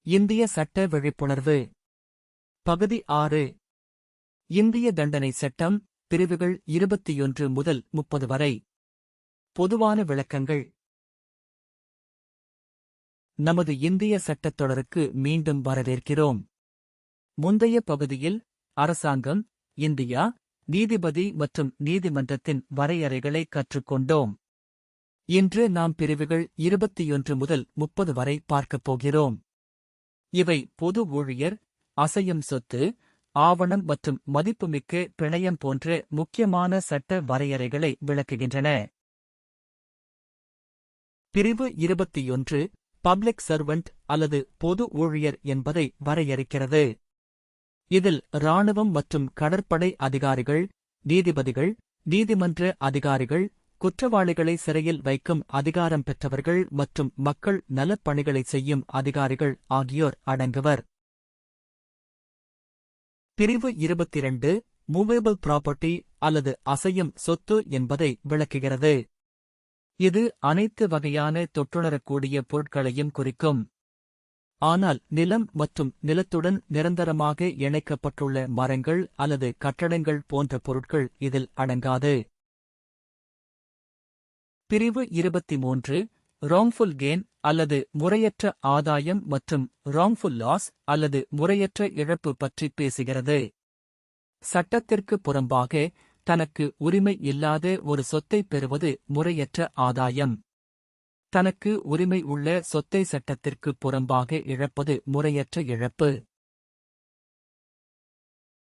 இந்திய சட்ட விழிப்புணர்வு பகுதி 6 இந்திய தண்டனை சட்டம் பிரிவுகள் 21 முதல் 30 வரை பொதுவான விளக்கங்கள் நமது இந்திய சட்டத் தொடருக்கு மீண்டும் வரவேற்கிறோம். முந்தைய பகுதியில் அரசாங்கம், இந்தியா, நீதிபதி மற்றும் நீதிமன்றத்தின் வரையறைகளை கற்றுக்கொண்டோம். இன்று நாம் பிரிவுகள் 21 முதல் 30 வரை பார்க்கப் போகிறோம். இவை பொது ஊழியர், அசையும் சொத்து, ஆவணம் மற்றும் மதிப்புமிக்க பிணையம் போன்ற முக்கியமான சட்ட வரையறைகளை விளக்குகின்றன. பிரிவு 21 பப்ளிக் சர்வன்ட் அல்லது பொது ஊழியர் என்பதை வரையறுக்கிறது. இதில் இராணுவம் மற்றும் கடற்படை அதிகாரிகள், நீதிபதிகள், நீதிமன்ற அதிகாரிகள், குற்றவாளிகளை சிறையில் வைக்கும் அதிகாரம் பெற்றவர்கள் மற்றும் மக்கள் நலப் பணிகளை செய்யும் அதிகாரிகள் ஆகியோர் அடங்குவர். பிரிவு 22 மூவேபிள் ப்ராப்பர்ட்டி அல்லது அசையும் சொத்து என்பதை விளக்குகிறது. இது அனைத்து வகையான தொற்றுணரக்கூடிய பொருட்களையும் குறிக்கும். ஆனால் நிலம் மற்றும் நிலத்துடன் நிரந்தரமாக இணைக்கப்பட்டுள்ள மரங்கள் அல்லது கட்டடங்கள் போன்ற பொருட்கள் இதில் அடங்காது. பிரிவு 23 ராங்ஃபுல் கெயின் அல்லது முறையற்ற ஆதாயம் மற்றும் ராங்ஃபுல் லாஸ் அல்லது முறையற்ற இழப்பு பற்றி பேசுகிறது. சட்டத்திற்கு புறம்பாக தனக்கு உரிமை இல்லாத ஒரு சொத்தை பெறுவது முறையற்ற ஆதாயம். தனக்கு உரிமை உள்ள சொத்தை சட்டத்திற்கு புறம்பாக இழப்பது முறையற்ற இழப்பு.